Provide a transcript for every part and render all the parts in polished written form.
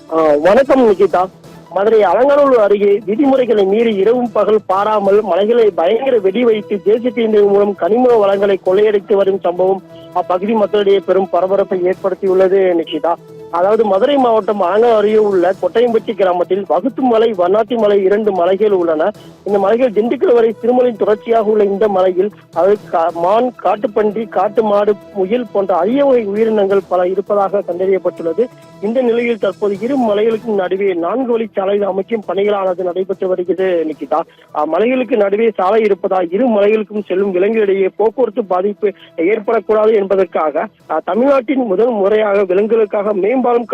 வணக்கம் நிகிதா. மதுரை அலங்காநல்லூர் அருகே விதிமுறைகளை மீறி இரவும் பகல் பாராமல் மலைகளை பயங்கர வெடி வைத்து ஜேசிபி மூலம் கனிம வளங்களை கொள்ளையடித்து வரும் சம்பவம் அப்பகுதி மக்களிடையே பெரும் பரபரப்பை ஏற்படுத்தியுள்ளது நிகிதா. அதாவது மதுரை மாவட்டம் அலங்காநல்லூர் அருகே உள்ள கொட்டையம்பட்டி கிராமத்தில் வகுத்து மலை, வண்ணாத்தி மலை 2 மலைகள் உள்ளன. இந்த மலைகள் திண்டுக்கல் வரை திருமலையின் தொடர்ச்சியாக உள்ள இந்த மலையில் மான், காட்டுப்பன்றி, காட்டு மாடு, முயல் போன்ற அரிய வகை உயிரினங்கள் பல இருப்பதாக கண்டறியப்பட்டுள்ளது. இந்த நிலையில் தற்போது இரு மலைகளுக்கும் நடுவே 4 வழி சாலை அமைக்கும் பணிகளானது நடைபெற்று வருகிறது நிகிதா. மலைகளுக்கு நடுவே சாலை இருப்பதால் இரு மலைகளுக்கும் செல்லும் விலங்குகளிடையே போக்குவரத்து பாதிப்பு ஏற்படக்கூடாது என்பதற்காக தமிழ்நாட்டின் முதல் முறையாக விலங்குகளுக்காக மேம்பாலம்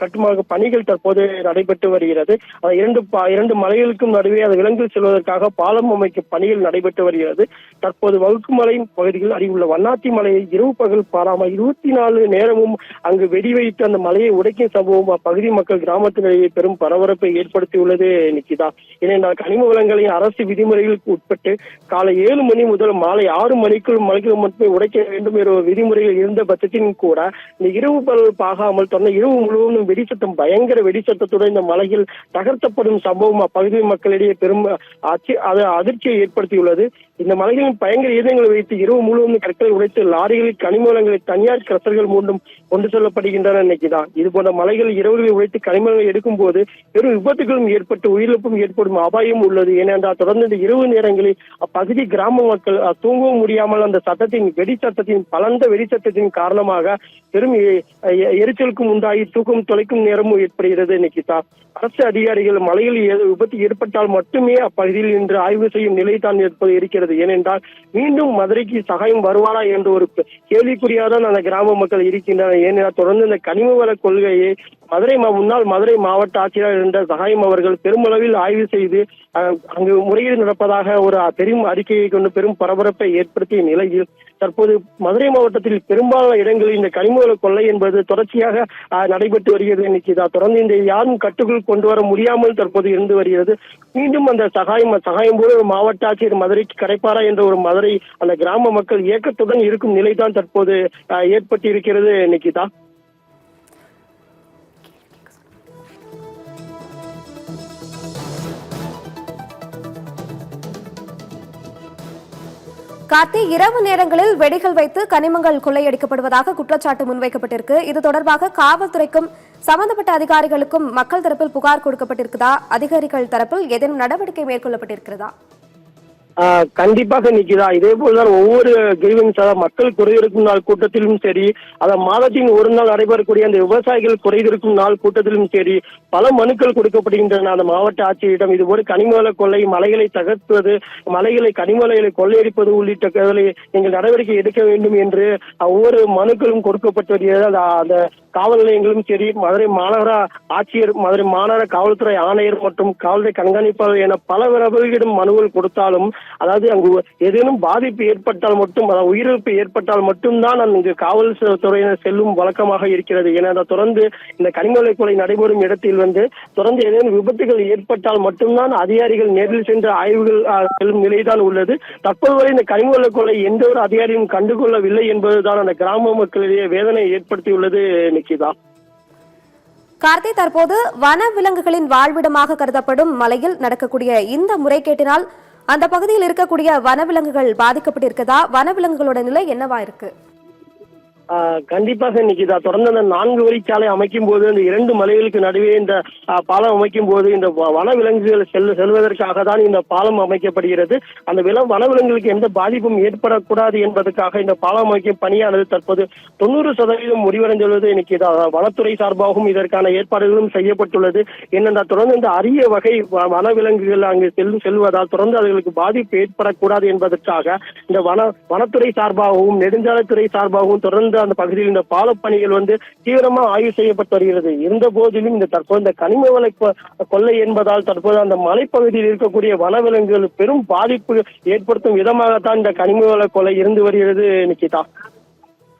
கட்டுமான பணிகள் தற்போது நடைபெற்று வருகிறது. இரண்டு மலைகளுக்கும் நடுவே அது விலங்குகள் செல்வதற்காக பாலம் அமைக்கும் பணிகள் நடைபெற்று வருகிறது. தற்போது வகுக்குமலை பகுதியில் அறிவுள்ள வண்ணாத்தி மலையை இரவு பகல் பாராமல் 24 நேரமும் அங்கு வெடி வைத்து அந்த மலையை உடைக்கும் சம்பவம் அப்பகுதி மக்கள் கிராமத்திலேயே பெரும் பரபரப்பை ஏற்படுத்தியுள்ளது நிகிதா. ஏனென்றால் கனிம வளங்களை அரசு விதிமுறைகளுக்கு உட்பட்டு காலை 7 மணி முதல் மாலை 6 மணிக்குள் மலைகள் மட்டுமே உடைக்க வேண்டும் என்ற விதிமுறைகள் இருந்த பட்சத்திலும் கூட இந்த இரவு பகல் பாகாமல் தொடர்ந்து இரவு முழுவதும் வெடிச்சத்தம், பயங்கர வெடிச்சத்தத்துடன் இந்த மலையில் தகர்த்தப்படும் சம்பவம் அப்பகுதி மக்களிடையே பெரும் அதிர்ச்சியை ஏற்படுத்தியுள்ளது. இந்த மலைகளின் பயங்கர ஈதங்களை வைத்து இரவு முழுவதும் கற்களை உடைத்து லாரிகளில் கனிம வளங்களை தனியார் கிரசர்கள் மூலம் கொண்டு செல்லப்படுகின்றன நினைக்கிறார். இது போன்ற மலைகள் இரவுகளில் உடைத்து கனிமங்களை எடுக்கும் போது பெரும் விபத்துகளும் ஏற்பட்டு உயிரிழப்பும் ஏற்படும் அபாயம் உள்ளது. ஏனென்றால் தொடர்ந்து இந்த இரவு நேரங்களில் அப்பகுதி கிராம மக்கள் தூங்கவும் முடியாமல் அந்த சத்தத்தின் வெடிச்சத்தத்தின் பலந்த வெடிச்சத்தத்தின் காரணமாக பெரும் எரிச்சலுக்கும் உண்டாகி தூக்கம் தொலைக்கும் நேரமும் ஏற்படுகிறது நிகிதா. அரசு அதிகாரிகள் மலையில் விபத்து ஏற்பட்டால் மட்டுமே அப்பகுதியில் இன்று ஆய்வு செய்யும் நிலை தான் இருக்கிறது. ஏனென்றால் மீண்டும் மதுரைக்கு சகாயம் வருவாரா என்ற ஒரு கேள்விக்குறியாதான் அந்த கிராம மக்கள் இருக்கின்றனர். ஏனென்றால் தொடர்ந்து இந்த கனிம வள கொள்கையை முன்னாள் மதுரை மாவட்ட ஆட்சியர் இருந்த சகாயம் அவர்கள் பெருமளவில் ஆய்வு செய்து அங்கு முறையீடு நடப்பதாக ஒரு பெரும் அறிக்கையை கொண்டு பெரும் பரபரப்பை ஏற்படுத்திய நிலையில் தற்போது மதுரை மாவட்டத்தில் பெரும்பாலான இடங்களில் இந்த கனிம வள கொள்ளை என்பது தொடர்ச்சியாக நடைபெற்று வருகிறது நிகிதா. தொடர்ந்து இந்த யாரும் கட்டுக்குள் கொண்டு வர முடியாமல் தற்போது இருந்து வருகிறது. மீண்டும் அந்த சகாயம் போல ஒரு மாவட்ட ஆட்சியர் மதுரைக்கு கிடைப்பாரா என்ற ஒரு மதுரை அந்த கிராம மக்கள் இயக்கத்துடன் இருக்கும் நிலைதான் தற்போது ஏற்பட்டு இருக்கிறது நிகிதா. கார்த்தி, இரவு நேரங்களில் வெடிகள் வைத்து கனிமங்கள் கொள்ளையடிக்கப்படுவதாக குற்றச்சாட்டு முன்வைக்கப்பட்டிருக்கு. இது தொடர்பாக காவல்துறைக்கும் சம்பந்தப்பட்ட அதிகாரிகளுக்கும் மக்கள் தரப்பில் புகார் கொடுக்கப்பட்டிருக்கிறதா? அதிகாரிகள் தரப்பில் ஏதேனும் நடவடிக்கை மேற்கொள்ளப்பட்டிருக்கிறதா? கண்டிப்பாக நிக்கிறா. இதே போலதான் ஒவ்வொரு கிரீவன்ஸ் மக்கள் குறையிருக்கும் நாள் கூட்டத்திலும் சரி, மாதத்தின் ஒரு நாள் நடைபெறக்கூடிய அந்த விவசாயிகள் குறைந்திருக்கும் நாள் கூட்டத்திலும் சரி பல மனுக்கள் கொடுக்கப்படுகின்றன அந்த மாவட்ட ஆட்சியரிடம். இதுபோல கனிமவள கொள்ளை, மலைகளை தகர்த்துவது, கனிமலைகளை கொள்ளையடிப்பது உள்ளிட்ட நீங்கள் நடவடிக்கை எடுக்க வேண்டும் என்று ஒவ்வொரு மனுக்களும் கொடுக்கப்பட்டு வருகிறது. அந்த காவல் நிலையங்களும் சரி, மதுரை மாநகர ஆட்சியர், மதுரை மாநகர காவல்துறை ஆணையர் மற்றும் காவல்துறை கண்காணிப்பாளர் என பல நபர்களிடம் மனுவில் கொடுத்தாலும் அதாவது அங்கு ஏதேனும் பாதிப்பு ஏற்பட்டால் மட்டும், உயிரிழப்பு ஏற்பட்டால் மட்டும்தான் அங்கு காவல்துறையினர் செல்லும் வழக்கமாக இருக்கிறது. ஏன்னா தொடர்ந்து இந்த கனிமலை கொலை நடைபெறும் இடத்தில் தொடர்ந்து ஏதேனும் விபத்துகள் ஏற்பட்டால் மட்டும்தான் அதிகாரிகள் நேரில் சென்று ஆய்வுகள் செல்லும் நிலைதான் உள்ளது. தற்போது வரை இந்த கனிமலை கொலை எந்த ஒரு அதிகாரியும் கண்டுகொள்ளவில்லை என்பதுதான் அந்த கிராம மக்களிடையே வேதனை ஏற்படுத்தியுள்ளது நிகிதா. கார்த்தி, தற்போது வன விலங்குகளின் வாழ்விடமாக கருதப்படும் மலையில் நடக்கக்கூடிய இந்த முறைகேட்டினால் அந்த பகுதியில் இருக்கக்கூடிய வனவிலங்குகள் பாதிக்கப்பட்டிருக்கதா? வனவிலங்குகளோட நிலை என்னவா இருக்கு? கண்டிப்பாக நிகிதா. தொடர்ந்து அந்த 4 வழிச்சாலை அமைக்கும் போது அந்த 2 மலைகளுக்கு நடுவே இந்த பாலம் அமைக்கும் போது இந்த வனவிலங்குகள் செல்வதற்காக தான் இந்த பாலம் அமைக்கப்படுகிறது. அந்த வனவிலங்குகளுக்கு எந்த பாதிப்பும் ஏற்படக்கூடாது என்பதற்காக இந்த பாலம் அமைக்கும் பணியானது தற்போது 90% முடிவடைந்துள்ளது நிகிதா. வனத்துறை சார்பாகவும் இதற்கான ஏற்பாடுகளும் செய்யப்பட்டுள்ளது. என்னென்றால் தொடர்ந்து இந்த அரிய வகை வனவிலங்குகள் அங்கு செல்வதால் தொடர்ந்து அவர்களுக்கு பாதிப்பு ஏற்படக்கூடாது என்பதற்காக இந்த வனத்துறை சார்பாகவும் நெடுஞ்சாலைத்துறை சார்பாகவும் தொடர்ந்து அந்த பகுதியில் இந்த பாலப்பணிகள் தீவிரமா ஆய்வு செய்யப்பட்டு வருகிறது. இருந்த போதிலும் தற்போது இந்த கனிம வள கொள்ளை என்பதால் தற்போது அந்த மலைப்பகுதியில் இருக்கக்கூடிய வனவிலங்குகள் பெரும் பாதிப்பு ஏற்படுத்தும் விதமாகத்தான் இந்த கனிம வள கொள்ளை இருந்து வருகிறது நிகிதா.